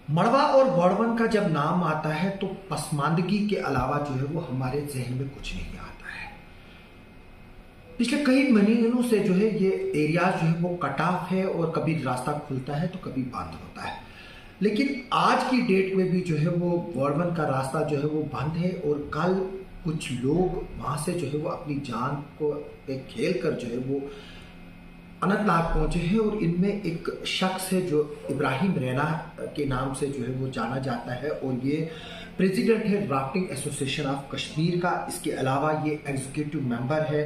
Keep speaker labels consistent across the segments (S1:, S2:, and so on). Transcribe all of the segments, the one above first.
S1: मड़वा और गौड़वन का जब नाम आता है तो पसमानदगी के अलावा जो है वो हमारे जहन में कुछ नहीं आता है। पिछले कई महीनों से जो है ये एरिया जो है वो कट ऑफ है और कभी रास्ता खुलता है तो कभी बंद होता है। लेकिन आज की डेट में भी जो है वो गौड़वन का रास्ता जो है वो बंद है और कल कुछ लोग वहाँ से जो है वो अपनी जान को एक खेल कर जो है वो अनंतनाग पहुंचे हैं और इनमें एक शख्स है जो इब्राहिम रैना के नाम से जो है वो जाना जाता है और ये प्रेसिडेंट है राफ्टिंग एसोसिएशन ऑफ कश्मीर का। इसके अलावा ये एग्जीक्यूटिव मेंबर है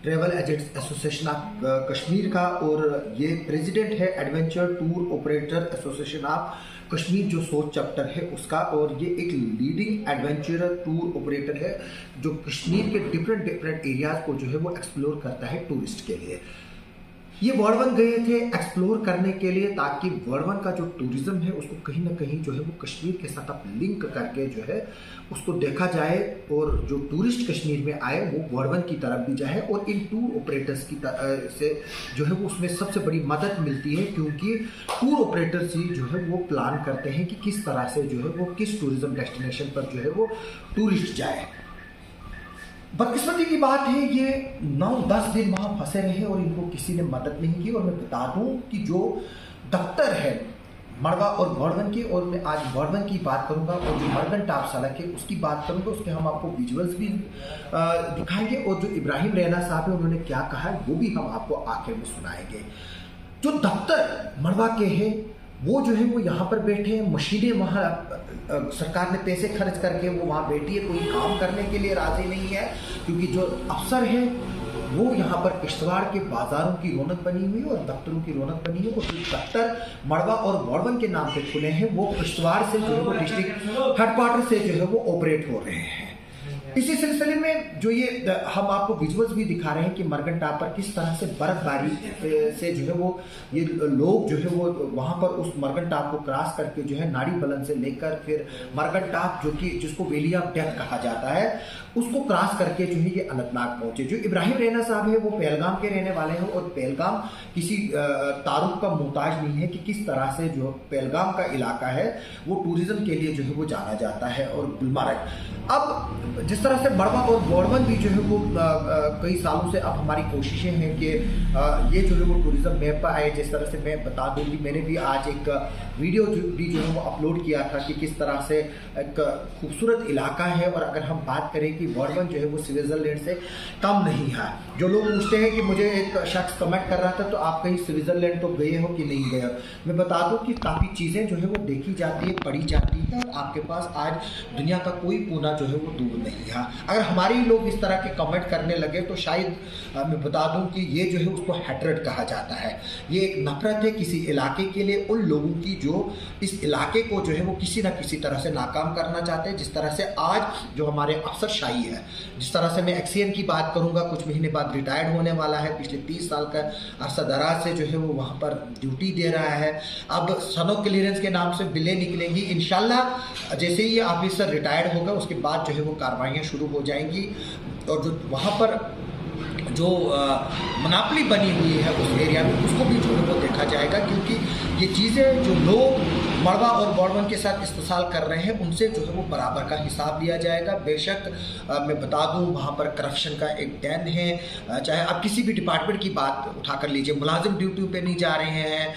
S1: travel agents association of Kashmir का और ये प्रेसिडेंट है adventure tour operator association of Kashmir जो सोच चैप्टर है उसका। और ये एक लीडिंग एडवेंचर टूर ऑपरेटर है जो कश्मीर के डिफरेंट एरियाज को जो है वो एक्सप्लोर करता है टूरिस्ट के लिए। ये गौड़वन गए थे एक्सप्लोर करने के लिए ताकि गौड़वन का जो टूरिज्म है उसको कहीं ना कहीं जो है वो कश्मीर के साथ आप लिंक करके जो है उसको देखा जाए और जो टूरिस्ट कश्मीर में आए वो गौड़वन की तरफ भी जाए। और इन टूर ऑपरेटर्स की से जो है वो उसमें सबसे बड़ी मदद मिलती है क्योंकि टूर ऑपरेटर्स ही जो है वो प्लान करते हैं कि किस तरह से जो है वो किस टूरिज्म डेस्टिनेशन पर जो है वो टूरिस्ट जाए। बदकिस्मती की बात है ये 9-10 दिन वहाँ फंसे रहे और इनको किसी ने मदद नहीं की। और मैं बता दूं कि जो दफ्तर है मड़वा और गौड़वन की, और मैं आज गौड़वन की बात करूंगा और जो मर्गन टाप सड़क है उसकी बात करूंगा, उसके हम आपको विजुअल्स भी दिखाएंगे और जो इब्राहिम रैना साहब है उन्होंने क्या कहा है वो भी हम आपको आखिर में सुनाएंगे। जो दफ्तर मड़वा के हैं वो जो है वो यहाँ पर बैठे हैं, मशीनें वहाँ सरकार ने पैसे खर्च करके वो वहाँ बैठी है, कोई काम करने के लिए राजी नहीं है क्योंकि जो अफसर है वो यहाँ पर किश्तवाड़ के बाजारों की रौनक बनी हुई है और दफ्तरों की रौनक बनी है। वो दफ्तर मड़वा और गौड़वन के नाम पे खुले हैं, वो किश्तवाड़ से जो है वो डिस्ट्रिक्ट हेडक्वार्टर से जो है वो ऑपरेट हो रहे हैं। इसी सिलसिले में जो ये हम आपको विजुअल्स भी दिखा रहे हैं कि मर्गन टाप पर किस तरह से बर्फबारी से जो है वो ये लोग जो है वो वहाँ पर उस मर्गन टाप को क्रॉस करके जो है नाड़ी बलन से लेकर फिर मर्गन टाप जो कि जिसको वैली ऑफ डेथ कहा जाता है उसको क्रॉस करके जो है ये अनंतनाग पहुंचे। जो इब्राहिम रैना साहब है वो पहलगाम के रहने वाले हैं और पहलगाम किसी तारुफ का मोहताज नहीं है कि किस तरह से जो पहलगाम का इलाका है वो टूरिज्म के लिए जो है वो जाना जाता है। और गुलमर्ग अब जिस तरह से मड़वा और गौड़वन भी जो है वो कई सालों से अब हमारी कोशिशें हैं कि ये जो है वो टूरिज्म मैप पर आए। जिस तरह से मैं बता दूं कि मैंने भी आज एक वीडियो भी जो है वो अपलोड किया था कि किस तरह से एक खूबसूरत इलाका है। और अगर हम बात करें कि गौड़वन जो है वो स्विट्जरलैंड से कम नहीं है। जो लोग पूछते हैं कि मुझे एक शख्स कमेंट कर रहा था तो आप कहीं स्विट्जरलैंड तो गए हो कि नहीं गए हो, मैं बता दूं कि काफ़ी चीज़ें जो है वो देखी जाती है, पढ़ी जाती है और आपके पास आज दुनिया का कोई कोना जो है वो दूर नहीं है। अगर हमारे ही लोग इस तरह के कमेंट करने लगे तो शायद मैं बता दूं कि ये जो है उसको हैट्रेड कहा जाता है। ये एक नफरत है किसी इलाके के लिए, उन लोगों की जो इस इलाके को जो है वो किसी ना किसी तरह से नाकाम करना चाहते हैं। जिस तरह से आज जो हमारे अफसरशाही है, जिस तरह से मैं एक्सीएन की बात करूंगा, कुछ महीने बाद रिटायर्ड होने वाला है, पिछले 30 साल का अरसा दराज से जो है वो वहाँ पर ड्यूटी दे रहा है। अब सनो क्लियरेंस के नाम से बिलें निकलेंगी इंशाल्लाह। जैसे ही ये ऑफिसर रिटायर्ड होगा उसके बाद जो है वो कार्रवाइयाँ शुरू हो जाएंगी और जो वहाँ पर जो मनापली बनी हुई है उस एरिया में उसको भी जो है वो देखा जाएगा। क्योंकि ये चीज़ें जो लोग मड़वा और गौड़वन के साथ इस्तेसाल कर रहे हैं उनसे जो है वो बराबर का हिसाब लिया जाएगा। बेशक मैं बता दूं वहाँ पर करप्शन का एक डैन है। चाहे आप किसी भी डिपार्टमेंट की बात उठा कर लीजिए, मुलाजिम ड्यूटी पे नहीं जा रहे हैं,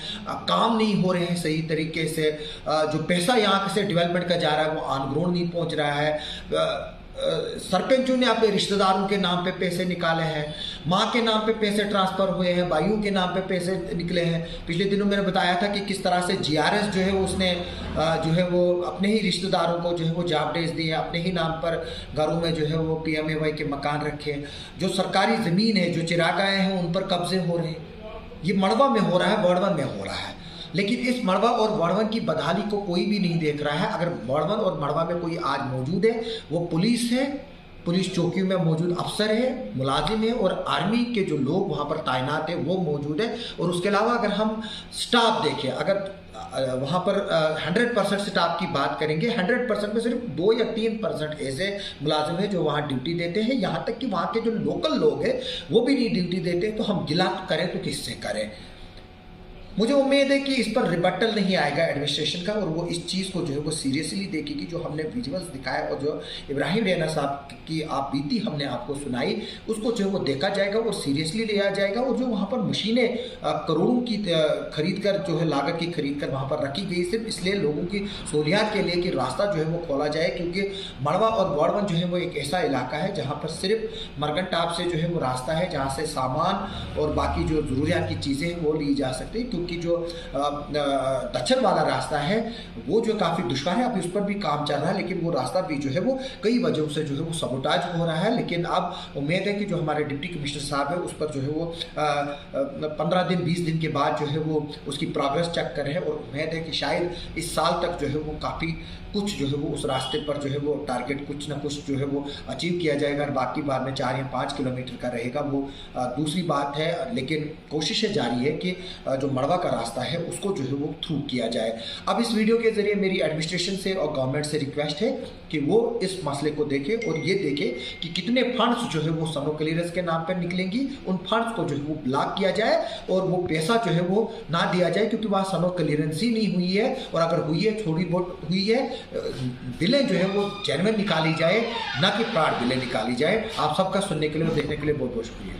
S1: काम नहीं हो रहे हैं सही तरीके से, जो पैसा यहाँ से डेवलपमेंट का जा रहा है वो ऑन ग्राउंड नहीं पहुँच रहा है। सरपंचों ने अपने रिश्तेदारों के नाम पे पैसे निकाले हैं, माँ के नाम पे पैसे ट्रांसफ़र हुए हैं, भाइयों के नाम पे पैसे निकले हैं। पिछले दिनों मैंने बताया था कि किस तरह से जीआरएस जो है उसने जो है वो अपने ही रिश्तेदारों को जो है वो जॉब दिए, अपने ही नाम पर घरों में जो है वो पीएमएवाई के मकान रखे। जो सरकारी ज़मीन है, जो चिरागाहें हैं उन पर कब्जे हो रहे हैं। ये मड़वा में हो रहा है, गौड़वन में हो रहा है। लेकिन इस मड़वा और गौड़वन की बदहाली को कोई भी नहीं देख रहा है। अगर गौड़वन और मड़वा में कोई आज मौजूद है वो पुलिस है, पुलिस चौकियों में मौजूद अफसर है, मुलाजिम है और आर्मी के जो लोग वहाँ पर तैनात है वो मौजूद है। और उसके अलावा अगर हम स्टाफ देखें, अगर वहाँ पर 100% स्टाफ की बात करेंगे, 100% में सिर्फ 2 या 3% ऐसे मुलाजिम हैं जो वहाँ ड्यूटी देते हैं। यहाँ तक कि वहाँ के जो लोकल लोग हैं वो भी नहीं ड्यूटी देते। तो हम गिला करें तो किससे करें। मुझे उम्मीद है कि इस पर रिबटल नहीं आएगा एडमिनिस्ट्रेशन का और वो इस चीज़ को जो है वो सीरियसली देखेगी। जो हमने विजुअल्स दिखाया और जो इब्राहिम रैना साहब की आप बीती हमने आपको सुनाई, उसको जो है वो देखा जाएगा और सीरियसली लिया जाएगा। और जो वहाँ पर मशीनें करोड़ों की खरीद कर जो है लागत की खरीद कर वहाँ पर रखी गई सिर्फ इसलिए लोगों की सहूलियात के लिए कि रास्ता जो है वो खोला जाए, क्योंकि मड़वा और गौड़वन जो है वो एक ऐसा इलाका है जहाँ पर सिर्फ मरगन टाप से जो है वो रास्ता है जहाँ से सामान और बाकी जो ज़रूरियात की चीज़ें हैं वो ली जा सकती है, क्योंकि जो दक्षिण वाला रास्ता है वो जो काफ़ी दुश्वार है। अभी उस पर भी काम चल रहा है, लेकिन वो रास्ता भी जो है वो कई वजहों से जो है वो सबोटाज हो रहा है। लेकिन अब उम्मीद है कि जो हमारे डिप्टी कमिश्नर साहब है उस पर जो है वो 15 दिन 20 दिन के बाद जो है वो उसकी प्रोग्रेस चेक कर रहे हैं और उम्मीद है कि शायद इस साल तक जो है वो काफ़ी कुछ जो है वो उस रास्ते पर जो है वो टारगेट कुछ ना कुछ जो है वो अचीव किया जाएगा। और बाकी बाद में 4 या 5 किलोमीटर का रहेगा वो दूसरी बात है, लेकिन कोशिशें जारी है कि जो मड़वा का रास्ता है उसको जो है वो थ्रू किया जाए। अब इस वीडियो के जरिए मेरी एडमिनिस्ट्रेशन से और गवर्नमेंट से रिक्वेस्ट है कि वो इस मसले को देखे और ये देखे कि कितने फंड्स जो है वो सनो क्लियरेंस के नाम पर निकलेंगी, उन फंड्स को जो है वो ब्लॉक किया जाए और वो पैसा जो है वो ना दिया जाए, क्योंकि वहाँ सनो क्लियरेंस ही नहीं हुई है। और अगर हुई है, थोड़ी बहुत हुई है, बिलें जो है वो जेन्युइन निकाली जाए, ना कि फ्रॉड बिलें निकाली जाए। आप सबका सुनने के लिए और देखने के लिए बहुत बहुत शुक्रिया।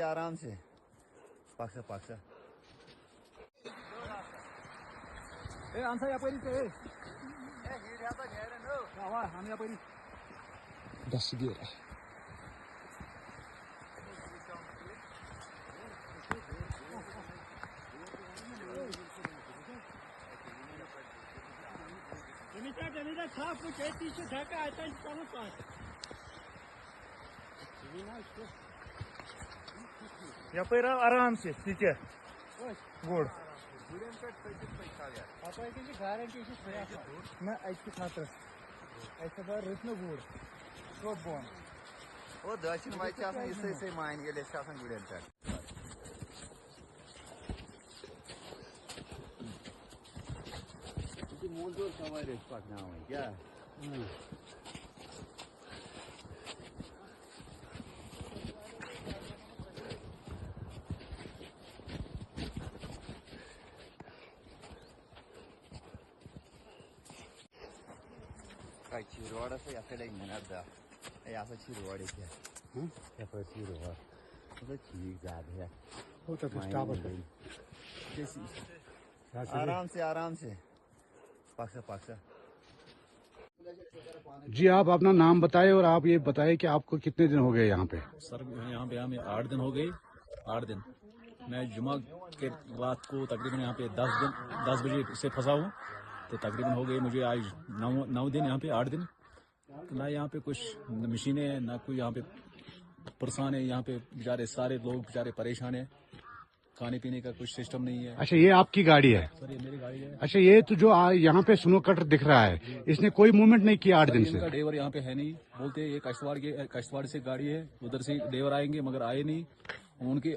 S2: आराम से पाक्सा पाक्सा आमचा यापरी ते हम यापरी
S1: 10 गेरा
S2: जमीदा था कुछ ऐसी से ढका आता है कौन सा यापरी आराम से ठीक है गुड गारंटी मैं ऐसे खातर ऐसे बार रुकना गुड शॉट बॉन ओ दक्षिण वाइच आसन इससे मान ये लेस आसन गुडन कर ये मूल जोर सवाई रेस पकना है क्या रोड से या फिर नर्दा या फिर रोड है या फिर रोड तो ठीक ज्यादा है वो तो स्टॉप है आराम से पाक्सा पाक्सा।
S3: जी आप अपना नाम बताएं और आप ये बताएं कि आपको कितने दिन हो गए यहाँ पे।
S4: सर यहाँ पे हमें 8 दिन हो गए। 8 दिन मैं जुमा के रात को तकरीबन यहाँ पे 10 बजे से फंसा हूँ, तो तकरीबन हो गए मुझे आज 9 दिन यहाँ पे 8 दिन। तो ना यहाँ पे कुछ मशीनें ना कोई यहाँ पे परेशान है। यहाँ पे बेचारे सारे लोग बेचारे परेशान है, खाने पीने का कुछ सिस्टम नहीं है।
S3: अच्छा ये आपकी गाड़ी है?
S4: सर ये मेरी गाड़ी है।
S3: अच्छा ये तो जो यहाँ पे स्नो कटर दिख रहा है इसने कोई मूवमेंट नहीं किया 8 दिन से?
S4: इनका ड्राइवर यहाँ पे है नहीं, बोलते ये कश्तवाड़ से गाड़ी है, उधर से ड्राइवर आएंगे मगर आए नहीं।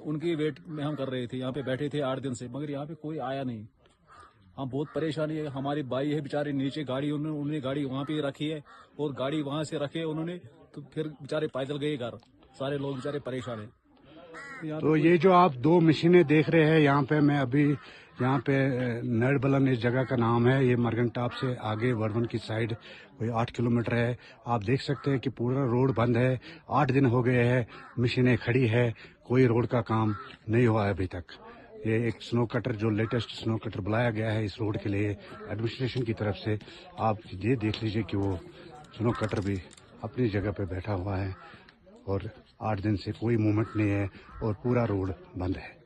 S4: उनकी वेट में हम कर रहे थे, यहाँ पे बैठे थे 8 दिन से मगर यहाँ पे कोई आया नहीं। हम बहुत परेशानी है। हमारे भाई है बेचारे नीचे गाड़ी उन्होंने गाड़ी वहाँ पे रखी है और गाड़ी वहाँ से रखे उन्होंने, तो फिर बेचारे पैदल गए घर। सारे लोग बेचारे परेशान है।
S3: तो ये जो आप 2 मशीनें देख रहे हैं यहाँ पे, मैं अभी यहाँ पे नरबलन इस जगह का नाम है, ये मरगन टाप से आगे वर्धमान की साइड कोई 8 किलोमीटर है। आप देख सकते हैं कि पूरा रोड बंद है। 8 दिन हो गए हैं, मशीनें खड़ी है, कोई रोड का काम नहीं हुआ है अभी तक। ये एक स्नो कटर जो लेटेस्ट स्नो कटर बुलाया गया है इस रोड के लिए एडमिनिस्ट्रेशन की तरफ से, आप ये देख लीजिए कि वो स्नो कटर भी अपनी जगह पे बैठा हुआ है और 8 दिन से कोई मूवमेंट नहीं है और पूरा रोड बंद है।